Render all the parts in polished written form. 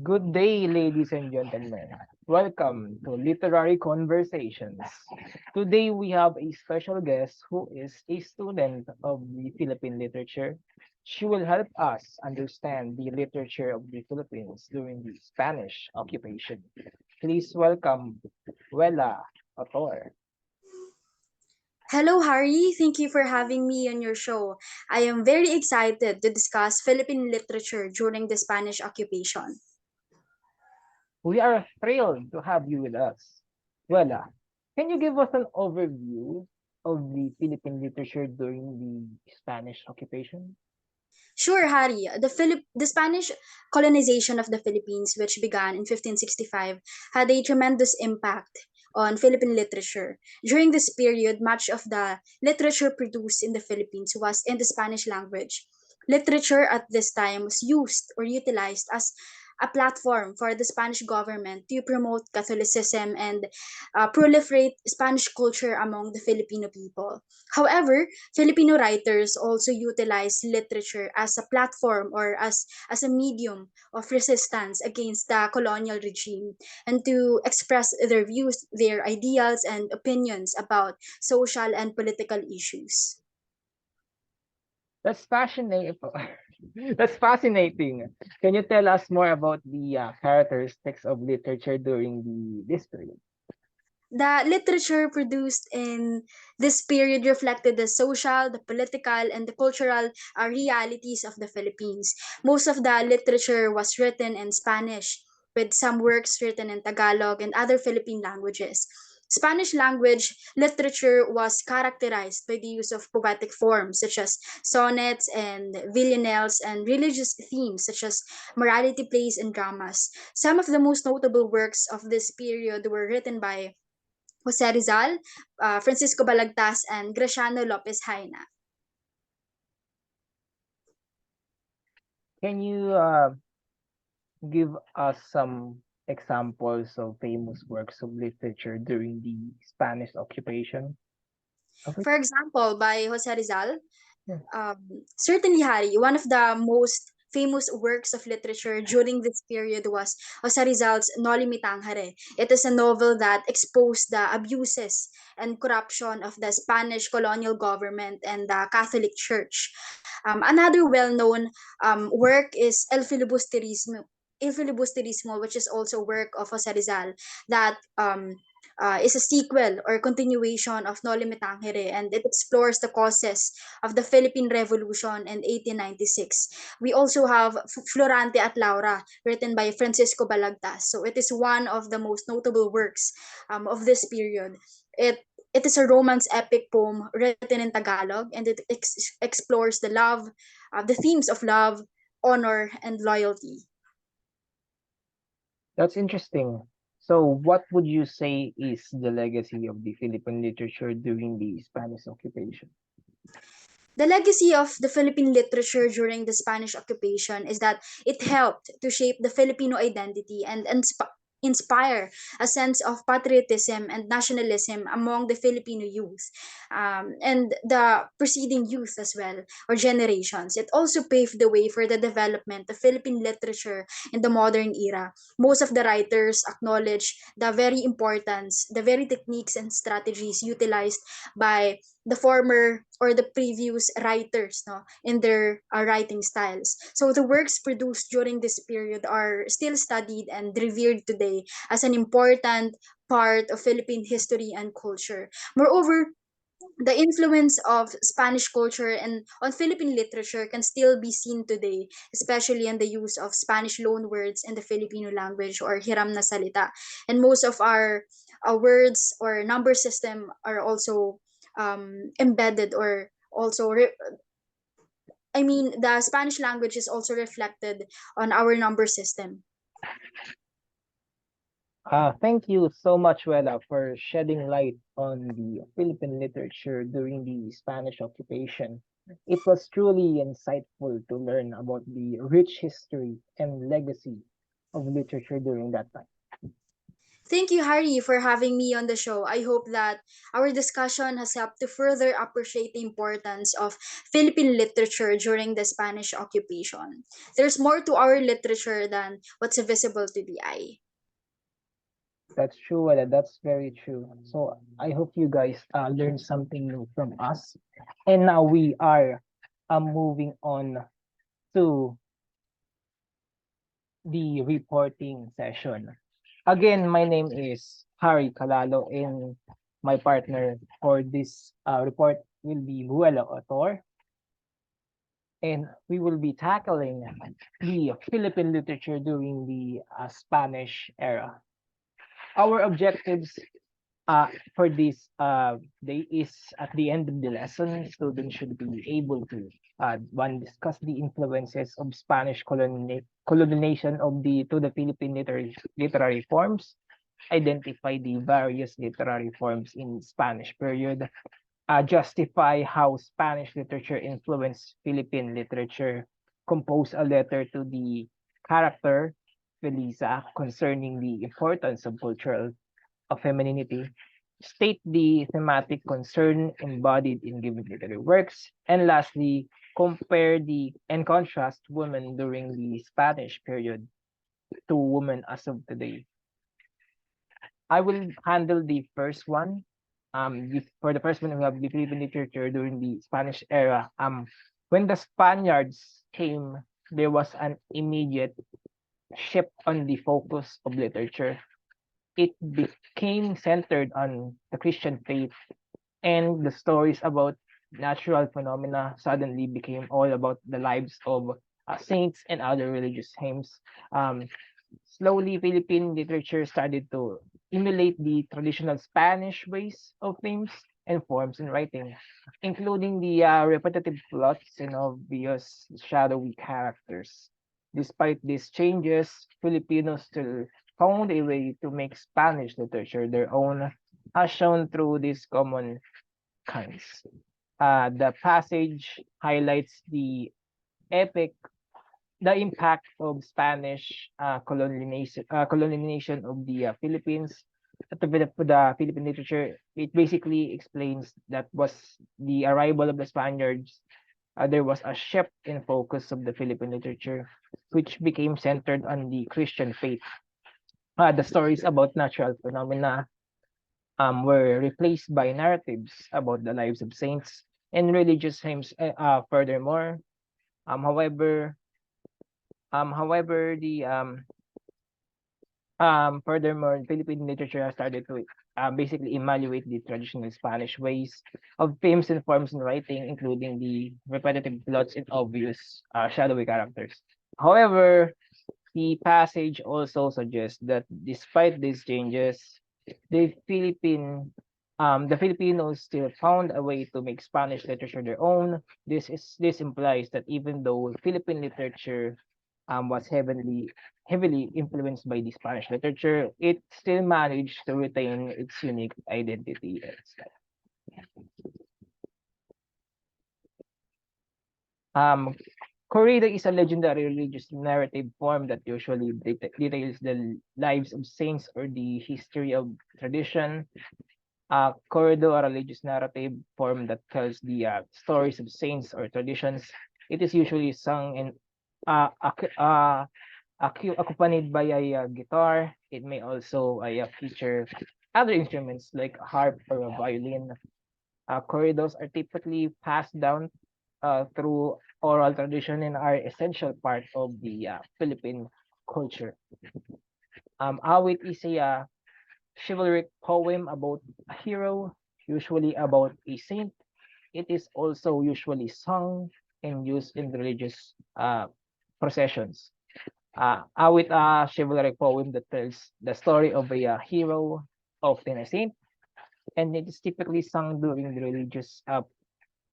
Good day, ladies and gentlemen. Welcome to Literary Conversations. Today we have a special guest who is a student of the Philippine literature. She will help us understand the literature of the Philippines during the Spanish occupation. Please welcome Wella, Autor. Hello, Harry. Thank you for having me on your show. I am very excited to discuss Philippine literature during the Spanish occupation. We are thrilled to have you with us. Wella, can you give us an overview of the Philippine literature during the Spanish occupation? Sure, Harry. The Spanish colonization of the Philippines, which began in 1565, had a tremendous impact on Philippine literature. During this period, much of the literature produced in the Philippines was in the Spanish language. Literature at this time was used or utilized as a platform for the Spanish government to promote Catholicism and proliferate Spanish culture among the Filipino people. However, Filipino writers also utilize literature as a platform or as a medium of resistance against the colonial regime and to express their views, their ideals, and opinions about social and political issues. That's fascinating. That's fascinating. Can you tell us more about the characteristics of literature during this period? The literature produced in this period reflected the social, the political, and the cultural realities of the Philippines. Most of the literature was written in Spanish, with some works written in Tagalog and other Philippine languages. Spanish language literature was characterized by the use of poetic forms such as sonnets and villanelles and religious themes such as morality plays and dramas. Some of the most notable works of this period were written by Jose Rizal, Francisco Balagtas, and Graciano Lopez Haina. Can you give us some examples of famous works of literature during the Spanish occupation of it? For example, by Jose Rizal, Yeah. certainly, Harry, one of the most famous works of literature during this period was Jose Rizal's Noli Me Tangere. It is a novel that exposed the abuses and corruption of the Spanish colonial government and the Catholic Church. Another well-known work is El Filibusterismo, which is also a work of Jose Rizal that is a sequel or continuation of Noli Me Tangere, and it explores the causes of the Philippine Revolution in 1896. We also have Florante at Laura, written by Francisco Balagtas. So it is one of the most notable works of this period. It is a romance epic poem written in Tagalog, and it explores the themes of love, honor, and loyalty. That's interesting. So, what would you say is the legacy of the Philippine literature during the Spanish occupation? The legacy of the Philippine literature during the Spanish occupation is that it helped to shape the Filipino identity and inspire a sense of patriotism and nationalism among the Filipino youth and the preceding youth as well, or generations. It also paved the way for the development of Philippine literature in the modern era. Most of the writers acknowledge the very importance, the very techniques and strategies utilized by the former or the previous writers, no, in their writing styles. So the works produced during this period are still studied and revered today as an important part of Philippine history and culture. Moreover, the influence of Spanish culture and on Philippine literature can still be seen today, especially in the use of Spanish loanwords in the Filipino language or hiram na salita. And most of our words or number system are also embedded or the Spanish language is also reflected on our number system. Thank you so much, Wella, for shedding light on the Philippine literature during the Spanish occupation. It was truly insightful to learn about the rich history and legacy of literature during that time. Thank you, Harry, for having me on the show. I hope that our discussion has helped to further appreciate the importance of Philippine literature during the Spanish occupation. There's more to our literature than what's visible to the eye. That's true, Wella. That's very true. So I hope you guys learned something new from us. And now we are moving on to the reporting session. Again, my name is Harry Calalo, and my partner for this report will be Wella Autor, and we will be tackling the Philippine literature during the Spanish era. Our objectives for this day is at the end of the lesson, students should be able to one discuss the influences of Spanish colonization of the to the Philippine literary forms, identify the various literary forms in Spanish period, justify how Spanish literature influenced Philippine literature, compose a letter to the character Felisa concerning the importance of cultural of femininity, state the thematic concern embodied in given literary works, and lastly, compare the and contrast women during the Spanish period to women as of today. I will handle the first one. For the first one, we have the Philippine literature during the Spanish era. When the Spaniards came, there was an immediate shift on the focus of literature. It became centered on the Christian faith, and the stories about natural phenomena suddenly became all about the lives of saints and other religious hymns. Um, Slowly, Philippine literature started to emulate the traditional Spanish ways of themes and forms in writing, including the repetitive plots and obvious shadowy characters. Despite these changes, Filipinos still found a way to make Spanish literature their own, as shown through these common kinds. The passage highlights epic the impact of Spanish colonization of the Philippines to the Philippine literature. It basically explains that was the arrival of the Spaniards. There was a shift in focus of the Philippine literature, which became centered on the Christian faith. The stories about natural phenomena were replaced by narratives about the lives of saints and religious hymns. Furthermore, um, however, however, the furthermore, Philippine literature has started to basically evaluate the traditional Spanish ways of themes and forms in writing, including the repetitive plots and obvious shadowy characters. However, the passage also suggests that despite these changes, the the Filipinos still found a way to make Spanish literature their own. This implies that even though Philippine literature was heavily influenced by the Spanish literature, it still managed to retain its unique identity and style. Um, Corrida is a legendary religious narrative form that usually details the lives of saints or the history of tradition. Corrido, a religious narrative form that tells the stories of saints or traditions. It is usually sung in accompanied by a guitar. It may also feature other instruments like a harp or a violin. Corridos are typically passed down through oral tradition and are essential part of the Philippine culture. Awit is a chivalric poem about a hero, usually about a saint. It is also usually sung and used in religious processions. Awit a chivalric poem that tells the story of a hero, often a saint, and it is typically sung during the religious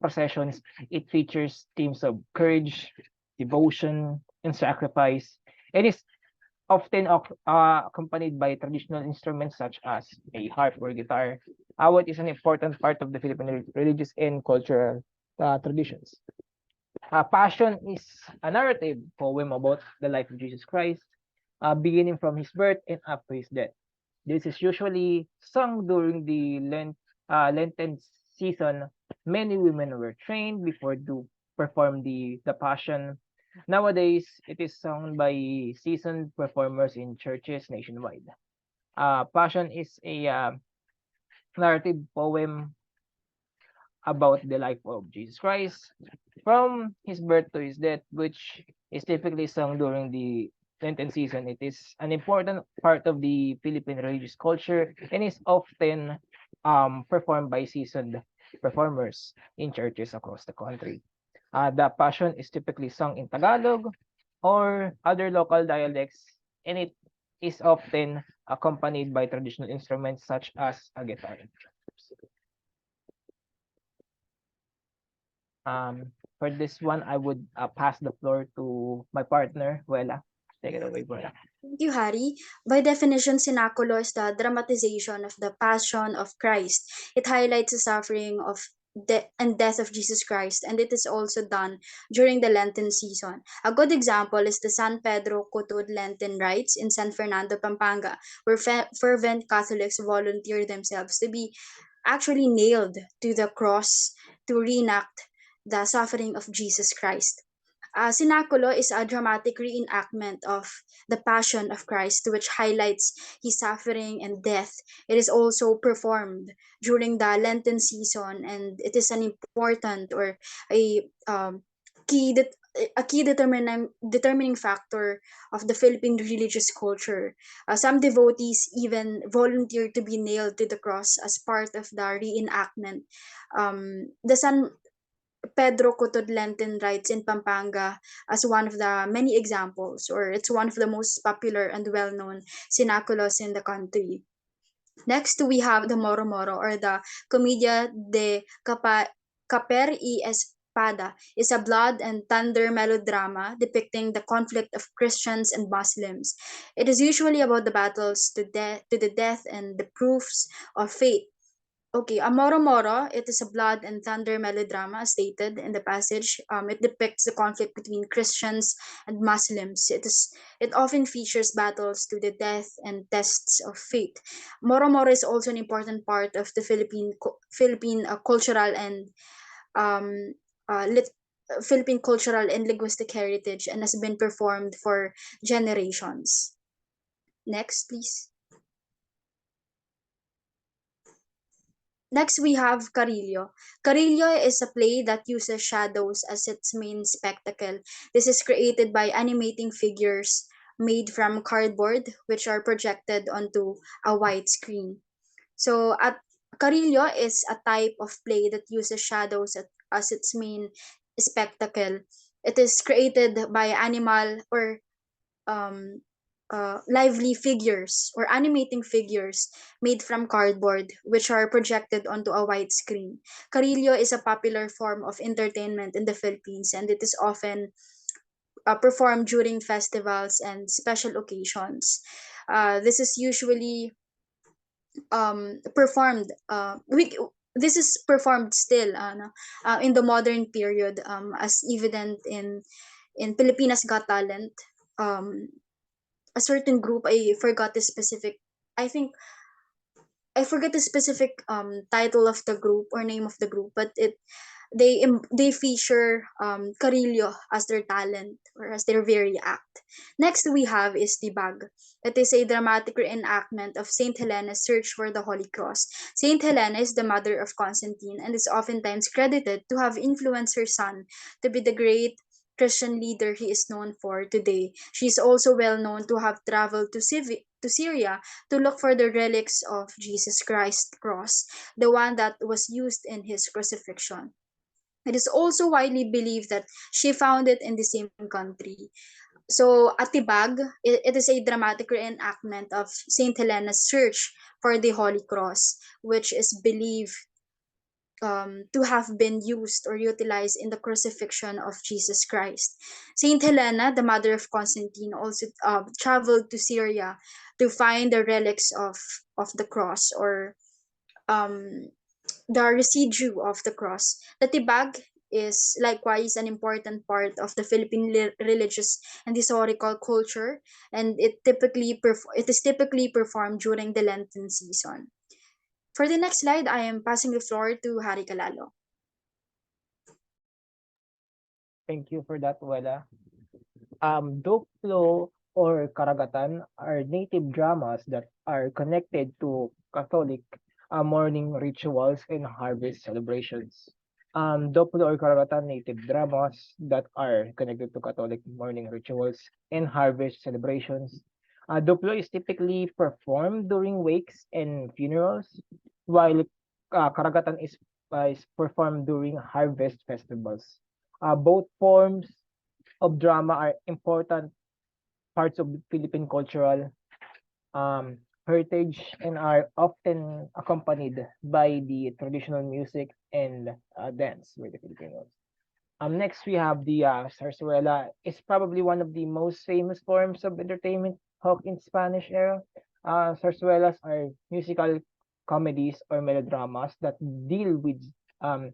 processions. It features themes of courage, devotion, and sacrifice. It is often accompanied by traditional instruments such as a harp or guitar. Awit is an important part of the Philippine religious and cultural traditions. Passion is a narrative poem about the life of Jesus Christ, beginning from his birth and up to his death. This is usually sung during the Lenten season. Many women were trained before to perform the Passion. Nowadays, it is sung by seasoned performers in churches nationwide. Passion is a narrative poem about the life of Jesus Christ from his birth to his death, which is typically sung during the Lenten season. It is an important part of the Philippine religious culture and is often performed by seasoned performers in churches across the country. The Passion is typically sung in Tagalog or other local dialects, and it is often accompanied by traditional instruments such as a guitar. For this one, I would pass the floor to my partner, Wella. Take it away, Wella. Thank you, Harry. By definition, Sinaculo is the dramatization of the Passion of Christ. It highlights the suffering of and death of Jesus Christ, and it is also done during the Lenten season. A good example is the San Pedro Cutud Lenten rites in San Fernando, Pampanga, where fervent Catholics volunteer themselves to be actually nailed to the cross to reenact the suffering of Jesus Christ. Sinaculo is a dramatic reenactment of the Passion of Christ, which highlights his suffering and death. It is also performed during the Lenten season, and it is an important or a key that a key determining factor of the Philippine religious culture. Some devotees even volunteer to be nailed to the cross as part of the reenactment. The San Pedro Cotod Lenten rites in Pampanga as one of the many examples, or it's one of the most popular and well-known sinaculos in the country. Next, we have the Moro Moro, or the Comedia de Caper y Espada. Is a blood and thunder melodrama depicting the conflict of Christians and Muslims. It is usually about the battles to the death and the proofs of faith. Okay, a Moro Moro, it is a blood and thunder melodrama stated in the passage. It depicts the conflict between Christians and Muslims. It often features battles to the death and tests of faith. Moro Moro is also an important part of the Philippine cultural and um, lit, Philippine cultural and linguistic heritage, and has been performed for generations. Next, please. Next, we have Carillo. Carillo is a play that uses shadows as its main spectacle. This is created by animating figures made from cardboard, which are projected onto a white screen. So, Carillo is a type of play that uses shadows as its main spectacle. It is created by animal or um, lively figures or animating figures made from cardboard, which are projected onto a white screen. Carillo is a popular form of entertainment in the Philippines, and it is often performed during festivals and special occasions. This is usually performed. This is performed still in the modern period, as evident in Pilipinas Got Talent. Um, a certain group, I think I forget the specific title of the group or name of the group, but they feature Carillo as their talent or as their very act. Next we have is the Bag. It is a dramatic reenactment of Saint Helena's search for the Holy Cross. Saint Helena is the mother of Constantine and is oftentimes credited to have influenced her son to be the great Christian leader he is known for today. She is also well known to have traveled to Syria to look for the relics of Jesus Christ's cross, the one that was used in his crucifixion. It is also widely believed that she found it in the same country. So, Atibag, it is a dramatic reenactment of Saint Helena's search for the Holy Cross, which is believed to have been used or utilized in the crucifixion of Jesus Christ. Saint Helena, the mother of Constantine, also traveled to Syria to find the relics of the cross, or um, the residue of the cross. The tibag is likewise an important part of the Philippine religious and historical culture, and it is typically performed during the Lenten season. For the next slide, I am passing the floor to Hari Calalo. Thank you for that, Wella. Duplo or Karagatan are native dramas that are connected to Catholic morning rituals and harvest celebrations. Duplo or Karagatan native dramas that are connected to Catholic morning rituals and harvest celebrations. Duplo is typically performed during wakes and funerals, while Karagatan is performed during harvest festivals. Both forms of drama are important parts of the Philippine cultural um, heritage and are often accompanied by the traditional music and dance with the Filipinos. Next, we have the zarzuela. It's probably one of the most famous forms of entertainment hawk in Spanish era. Zarzuelas are musical comedies or melodramas that deal with um,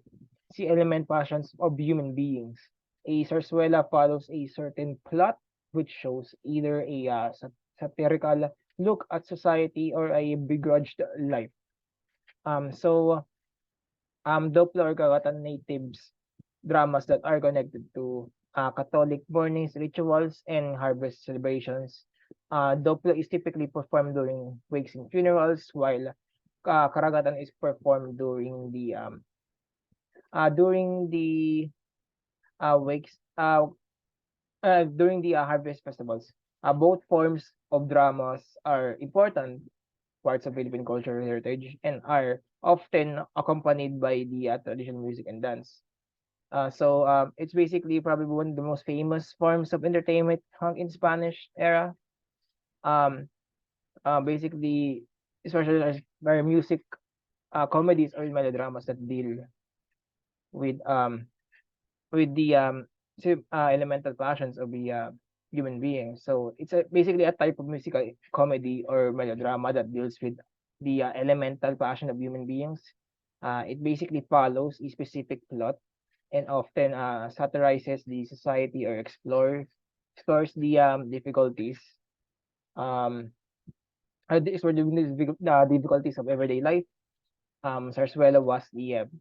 the element passions of human beings. A zarzuela follows a certain plot, which shows either a satirical look at society or a begrudged life. So Doplo or Kagatan natives dramas that are connected to Catholic mornings, rituals, and harvest celebrations. Doplo is typically performed during wakes and funerals, while Karagatan is performed during the wakes during the harvest festivals. Both forms of dramas are important parts of Philippine cultural heritage and are often accompanied by the traditional music and dance. It's basically probably one of the most famous forms of entertainment hung in Spanish era. Um, Basically, especially as by music, comedies or melodramas that deal with um with the elemental passions of the human being. So it's basically a type of musical comedy or melodrama that deals with the elemental passion of human beings. It basically follows a specific plot and often satirizes the society or explores the difficulties um the difficulties of everyday life. Zarzuela was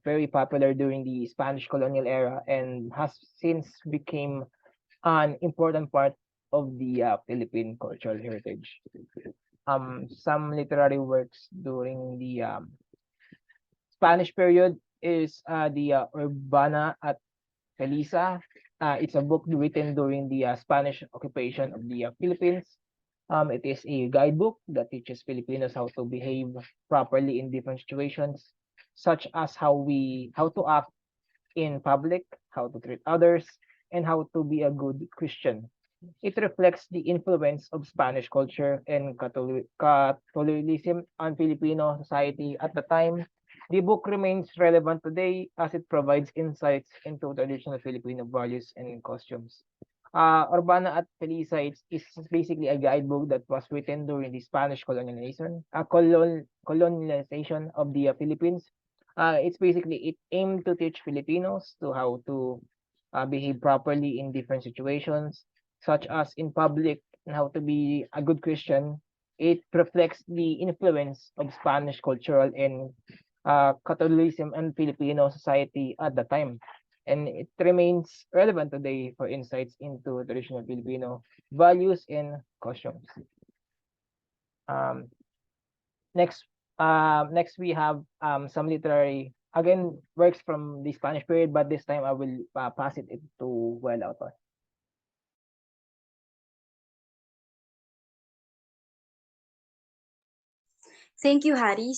very popular during the Spanish colonial era and has since became an important part of the Philippine cultural heritage. Some literary works during the Spanish period is the Urbana at Felisa. It's a book written during the Spanish occupation of the Philippines. It is a guidebook that teaches Filipinos how to behave properly in different situations, such as how to act in public, how to treat others, and how to be a good Christian. It reflects the influence of Spanish culture and Catholicism on Filipino society at the time. The book remains relevant today as it provides insights into traditional Filipino values and costumes. Urbana at Felisa is basically a guidebook that was written during the Spanish colonization of the Philippines. It's basically it aimed to teach Filipinos to how to behave properly in different situations, such as in public and how to be a good Christian. It reflects the influence of Spanish cultural and Catholicism and Filipino society at the time. And it remains relevant today for insights into traditional Filipino values and customs. Um, next we have some literary again works from the Spanish period, but this time I will pass it to Wella. Thank you, Harry,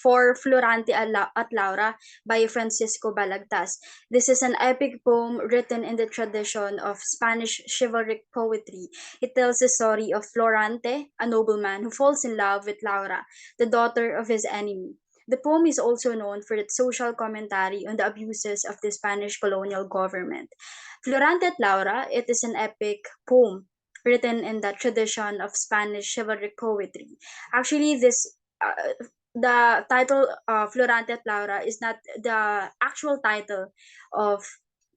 for Florante at Laura by Francisco Balagtas. This is an epic poem written in the tradition of Spanish chivalric poetry. It tells the story of Florante, a nobleman who falls in love with Laura, the daughter of his enemy. The poem is also known for its social commentary on the abuses of the Spanish colonial government. Florante at Laura, it is an epic poem written in the tradition of Spanish chivalric poetry. Actually, the title Florante at Laura is not the actual title of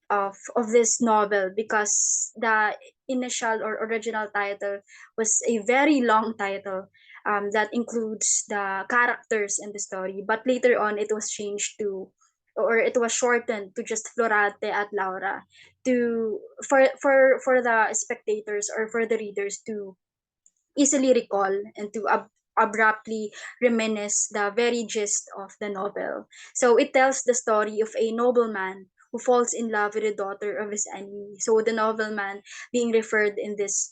of this novel, because the initial or original title was a very long title, that includes the characters in the story, but later on it was changed to, or it was shortened to just Florate at Laura, to for the spectators or for the readers to easily recall and to abruptly reminisce the very gist of the novel. So it tells the story of a nobleman who falls in love with the daughter of his enemy. So the nobleman being referred in this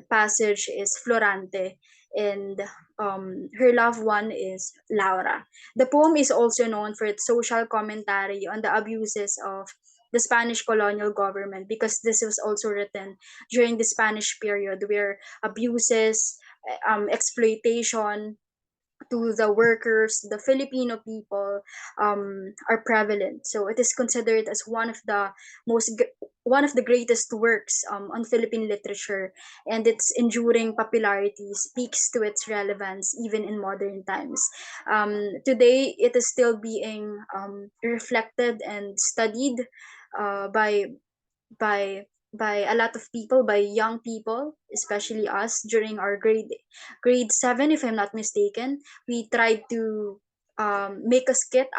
passage is Florante, and her loved one is Laura. The poem is also known for its social commentary on the abuses of the Spanish colonial government, because this was also written during the Spanish period, where abuses, exploitation to the workers, the Filipino people, are prevalent. So it is considered as one of the greatest works on Philippine literature, and its enduring popularity speaks to its relevance even in modern times. Today, it is still being reflected and studied by by a lot of people, by young people, especially us, during our grade 7, if I'm not mistaken. We tried to make a skit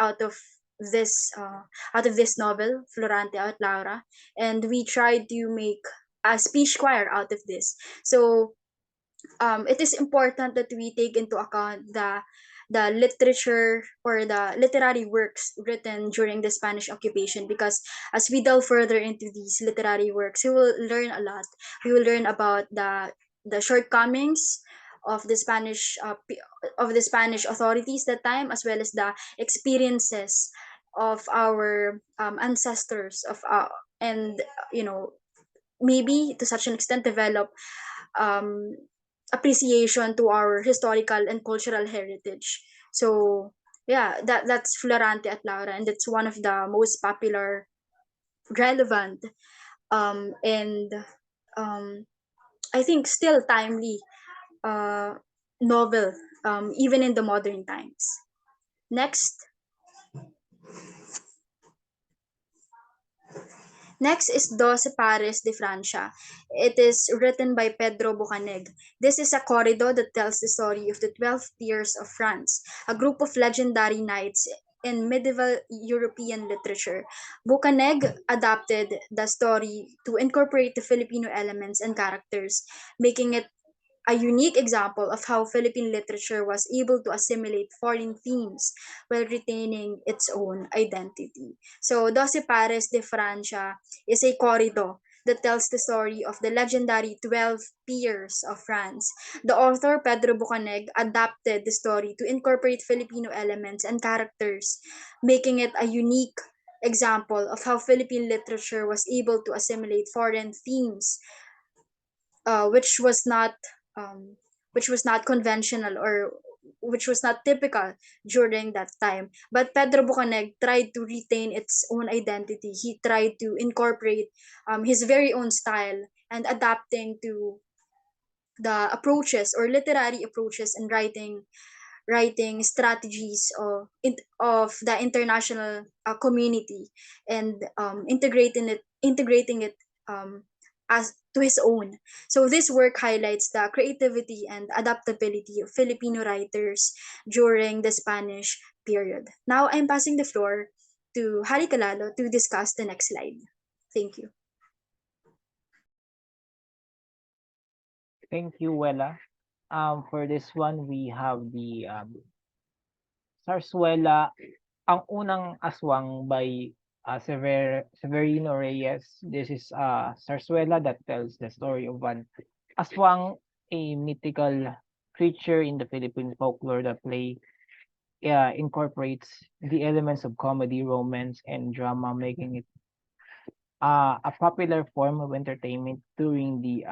this out of this novel, Florante at Laura, and we tried to make a speech choir out of this. So it is important that we take into account the literature or the literary works written during the Spanish occupation, because as we delve further into these literary works, we will learn a lot. We will learn about the shortcomings of the of the Spanish authorities that time, as well as the experiences of our ancestors and you know maybe to such an extent develop um, appreciation to our historical and cultural heritage. So yeah, that's Florante at Laura, and it's one of the most popular, relevant, and um, I think still timely uh, novel, even in the modern times. Next, Next is Doce Pares de Francia. It is written by Pedro Bocaneg. This is a corrido that tells the story of the 12 Tiers of France, a group of legendary knights in medieval European literature. Bocaneg adapted the story to incorporate the Filipino elements and characters, making it a unique example of how Philippine literature was able to assimilate foreign themes while retaining its own identity. So, Doce Pares de Francia is a corrido that tells the story of the legendary 12 peers of France. The author, Pedro Bocaneg, adapted the story to incorporate Filipino elements and characters, making it a unique example of how Philippine literature was able to assimilate foreign themes, uh, which was not um, which was not conventional, or which was not typical during that time. But Pedro Bocaneg tried to retain its own identity. He tried to incorporate his very own style and adapting to the approaches or literary approaches and writing strategies of the international community, and integrating it as to his own. So this work highlights the creativity and adaptability of Filipino writers during the Spanish period. Now I'm passing the floor to Hari Calalo to discuss the next slide. Thank you. Thank you, Wella. For this one, we have the Sarsuela, ang unang aswang by Severino Reyes. This is Sarsuela that tells the story of an aswang, a mythical creature in the Philippine folklore. The play incorporates the elements of comedy, romance, and drama, making it a popular form of entertainment during the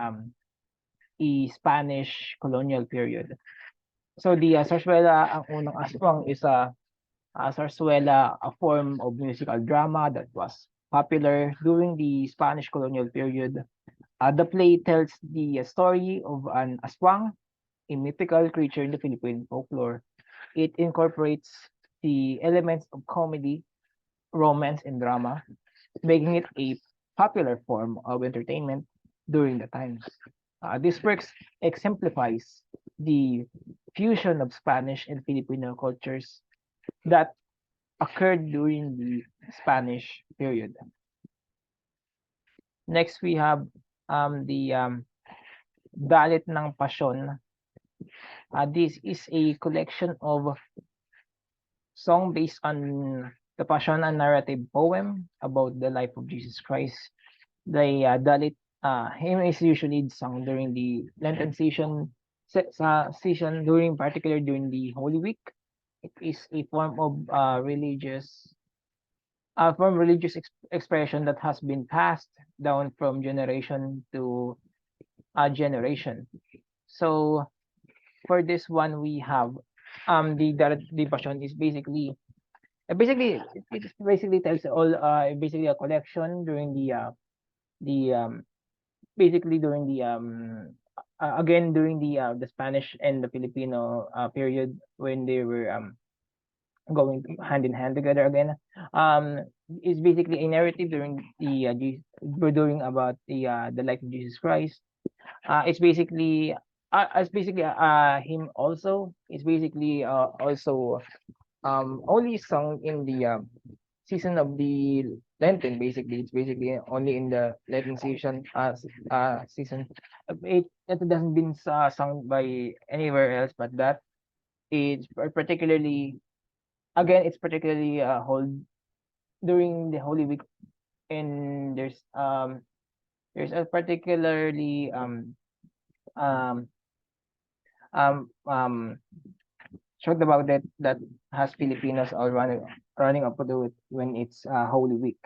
Spanish colonial period. So the zarzuela, ang unang aswang is a zarzuela, a form of musical drama that was popular during the Spanish colonial period. The play tells the story of an aswang, a mythical creature in the Philippine folklore. It incorporates the elements of comedy, romance, and drama, making it a popular form of entertainment during the time. This works exemplifies the fusion of Spanish and Filipino cultures that occurred during the Spanish period. Next, we have the Dalit ng Pasyon. This is a collection of song based on the Passion, a narrative poem about the life of Jesus Christ. The Dalit hymn is usually sung during the Lenten season, season during particular during the Holy Week. It is a form of religious expression that has been passed down from generation to generation. So for this one, we have the Passion is basically it basically tells all basically a collection during the basically during the again during the Spanish and the Filipino period when they were going hand in hand together again. Um, is basically a narrative during we're doing about the life of Jesus Christ. It's basically him also. It's basically also only sung in the season of the Lenten. Basically, it's basically only in the Lenten season. It hasn't been sung by anywhere else but that. It's particularly again. It's particularly hold during the Holy Week, and there's a particularly um um um short about that has Filipinos all running up to do it when it's Holy Week.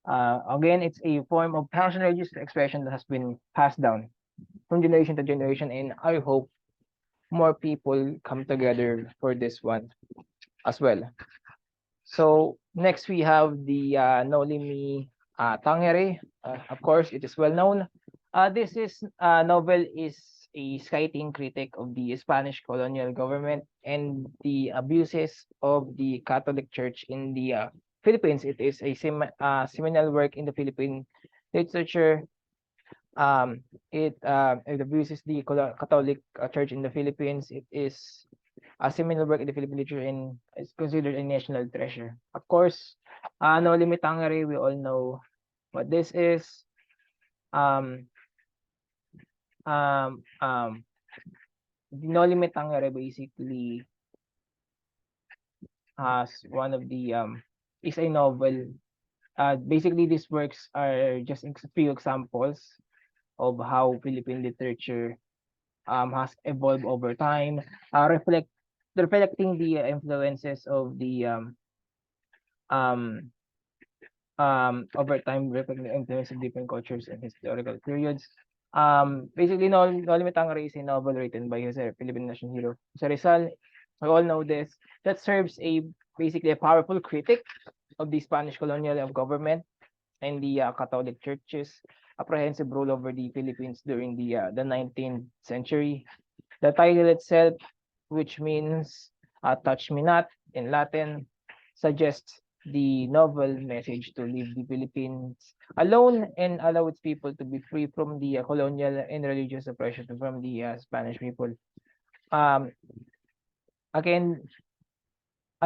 Again, it's a form of passion religious expression that has been passed down from generation to generation, and I hope more people come together for this one as well. So next we have the Nolimi Tangere. Of course, it is well known. This is novel is a scathing critic of the Spanish colonial government and the abuses of the Catholic Church in the Philippines. It is a seminal work in the Philippine literature. It abuses the Catholic Church in the Philippines. It is a seminal work in the Philippine literature and is considered a national treasure. Of course, No Limit Tangere, we all know what this is. Um, um, um, No Limit Tangere basically has one of the is a novel. Basically, these works are just a few examples of how Philippine literature has evolved over time, reflecting the influences of the um, over time, reflecting the influence of different cultures and historical periods. Basically, No Limitang Ray is a novel written by Jose, Philippine national hero Jose Rizal. We all know this. That serves basically a powerful critic of the Spanish colonial government and the Catholic Church's apprehensive rule over the Philippines during the 19th century. The title itself, which means touch me not in Latin, suggests the novel message to leave the Philippines alone and allow its people to be free from the colonial and religious oppression from the Spanish people. Um, Again,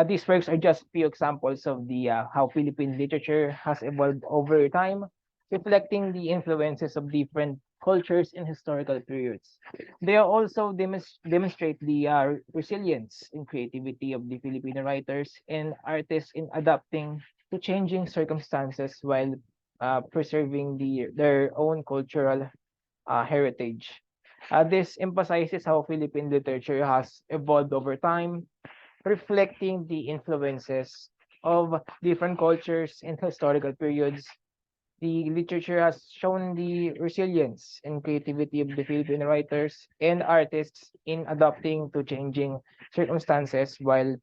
these works are just few examples of the how Philippine literature has evolved over time, reflecting the influences of different cultures in historical periods. They also demonstrate the resilience and creativity of the Filipino writers and artists in adapting to changing circumstances while preserving their own cultural heritage. This emphasizes how Philippine literature has evolved over time, reflecting the influences of different cultures and historical periods. The literature has shown the resilience and creativity of the Filipino writers and artists in adapting to changing circumstances while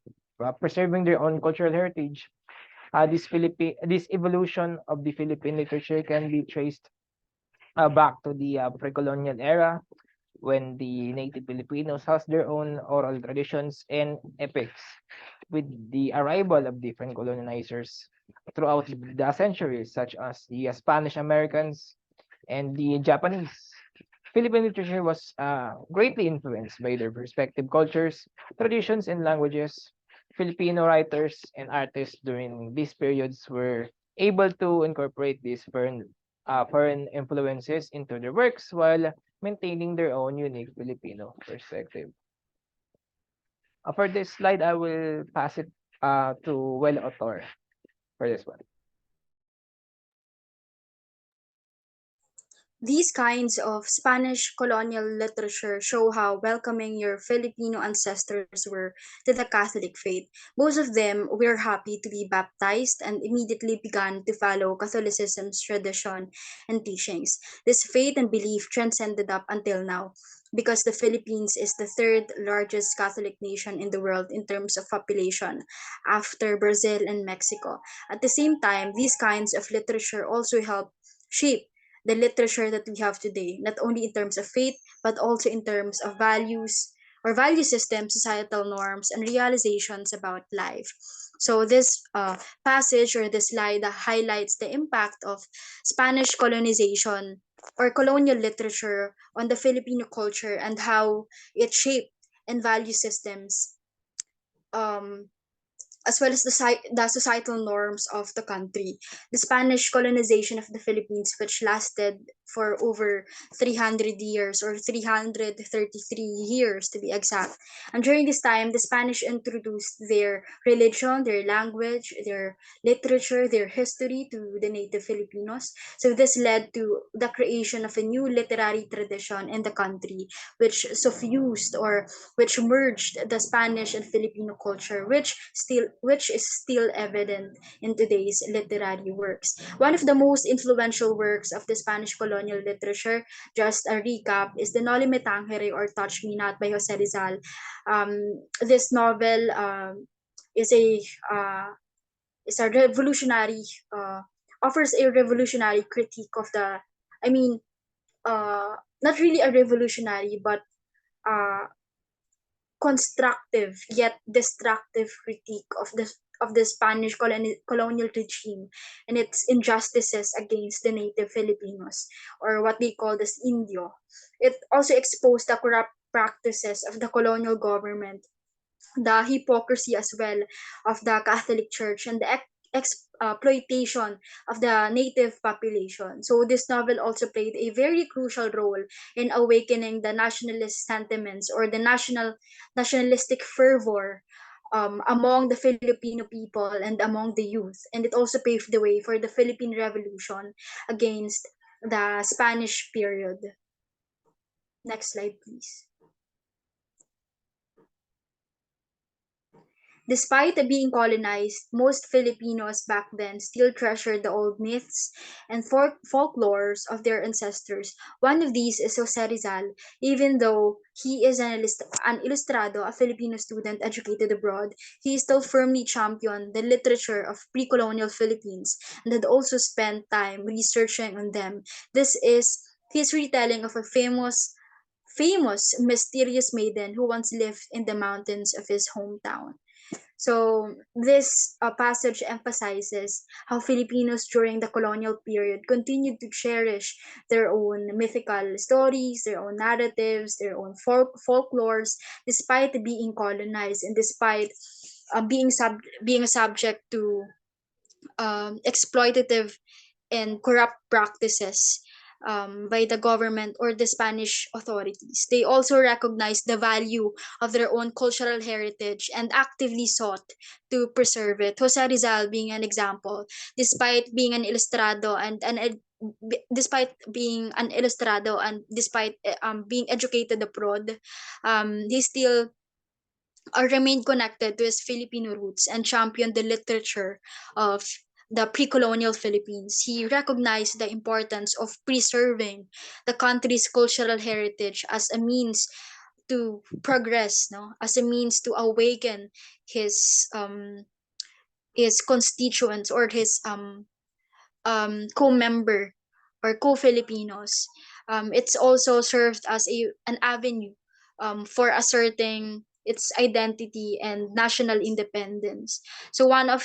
preserving their own cultural heritage. This evolution of the Philippine literature can be traced back to the pre-colonial era when the native Filipinos has their own oral traditions and epics with the arrival of different colonizers. throughout the centuries, such as the Spanish Americans and the Japanese. Philippine literature was greatly influenced by their respective cultures, traditions, and languages. Filipino writers and artists during these periods were able to incorporate these foreign influences into their works while maintaining their own unique Filipino perspective. For this slide, I will pass it to Wella Autor for this one. These kinds of Spanish colonial literature show how welcoming your Filipino ancestors were to the Catholic faith. Most of them were happy to be baptized and immediately began to follow Catholicism's tradition and teachings. This faith and belief transcended up until now because the Philippines is the third largest Catholic nation in the world in terms of population after Brazil and Mexico. At the same time, these kinds of literature also help shape the literature that we have today, not only in terms of faith, but also in terms of values or value systems, societal norms, and realizations about life. So this passage or this slide highlights the impact of Spanish colonization or colonial literature on the Filipino culture and how it shaped and value systems um, as well as the societal norms of the country. The Spanish colonization of the Philippines, which lasted for over 300 years or 333 years to be exact. And during this time, the Spanish introduced their religion, their language, their literature, their history to the native Filipinos. So this led to the creation of a new literary tradition in the country, which suffused or which merged the Spanish and Filipino culture, which is still evident in today's literary works. One of the most influential works of the Spanish colonial literature, just a recap, is the Noli Me Tangere or Touch Me Not by Jose Rizal. This novel is a uh, is a revolutionary offers a revolutionary critique of the I mean not really a revolutionary but uh, constructive yet destructive critique of the Spanish colonial regime and its injustices against the native Filipinos, or what they call as Indio. It also exposed the corrupt practices of the colonial government, the hypocrisy as well of the Catholic Church, and the exploitation of the native population. So this novel also played a very crucial role in awakening the nationalist sentiments or the nationalistic fervor among the Filipino people and among the youth. And it also paved the way for the Philippine Revolution against the Spanish period. Next slide, please. Despite being colonized, most Filipinos back then still treasured the old myths and folklores of their ancestors. One of these is Jose Rizal. Even though he is an ilustrado, a Filipino student educated abroad, he still firmly championed the literature of pre-colonial Philippines and had also spent time researching on them. This is his retelling of a famous mysterious maiden who once lived in the mountains of his hometown. So this passage emphasizes how Filipinos during the colonial period continued to cherish their own mythical stories, their own narratives, their own folklores, despite being colonized and despite being subject to exploitative and corrupt practices by the government or the Spanish authorities. They also recognized the value of their own cultural heritage and actively sought to preserve it. Jose Rizal being an example, despite being an ilustrado despite being an ilustrado and despite being educated abroad, he still remained connected to his Filipino roots and championed the literature of the pre-colonial Philippines. He recognized the importance of preserving the country's cultural heritage as a means to progress, no, as a means to awaken his his constituents or his co-member or co-Filipinos. It's also served as an avenue for asserting its identity and national independence. So one of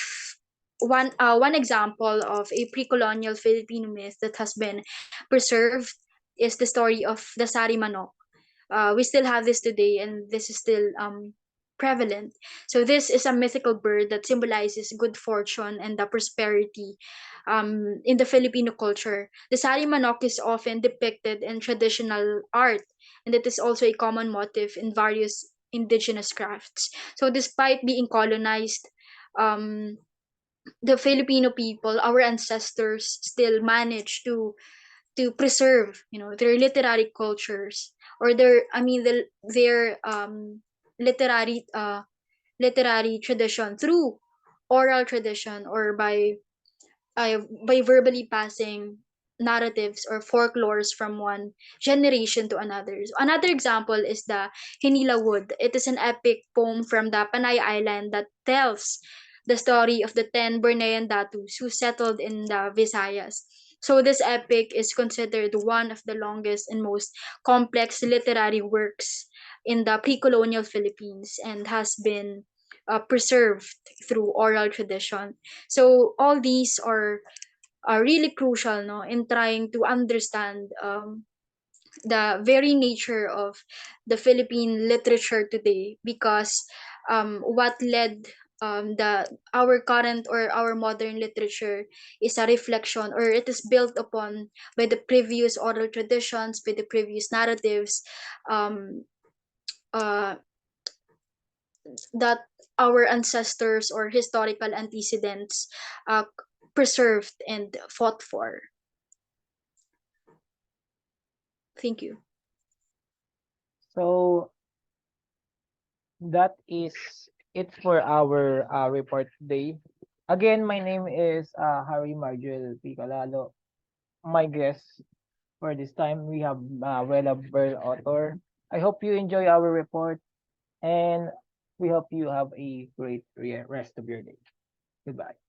one example of a pre-colonial Filipino myth that has been preserved is the story of the sari manok. We still have this today, and this is still prevalent. So this is a mythical bird that symbolizes good fortune and the prosperity in the Filipino culture. The sari manok is often depicted in traditional art, and it is also a common motif in various indigenous crafts. So despite being colonized, um, the Filipino people, our ancestors, still manage to preserve, their literary cultures, or their literary literary tradition through oral tradition, or by verbally passing narratives or folklores from one generation to another. So another example is the Hinila Wood. It is an epic poem from the Panay Island that tells the story of the 10 Bornean Datus who settled in the Visayas. So this epic is considered one of the longest and most complex literary works in the pre-colonial Philippines, and has been preserved through oral tradition. So all these are really crucial, no, in trying to understand the very nature of the Philippine literature today, because what led the our current or our modern literature is a reflection, or it is built upon by the previous oral traditions, by the previous narratives, um, uh, that our ancestors or historical antecedents preserved and fought for. Thank you. So that is it for our report today. Again, my name is Harry Marjel P. Calalo. My guest for this time, we have Wella Autor. I hope you enjoy our report, and we hope you have a great rest of your day. Goodbye.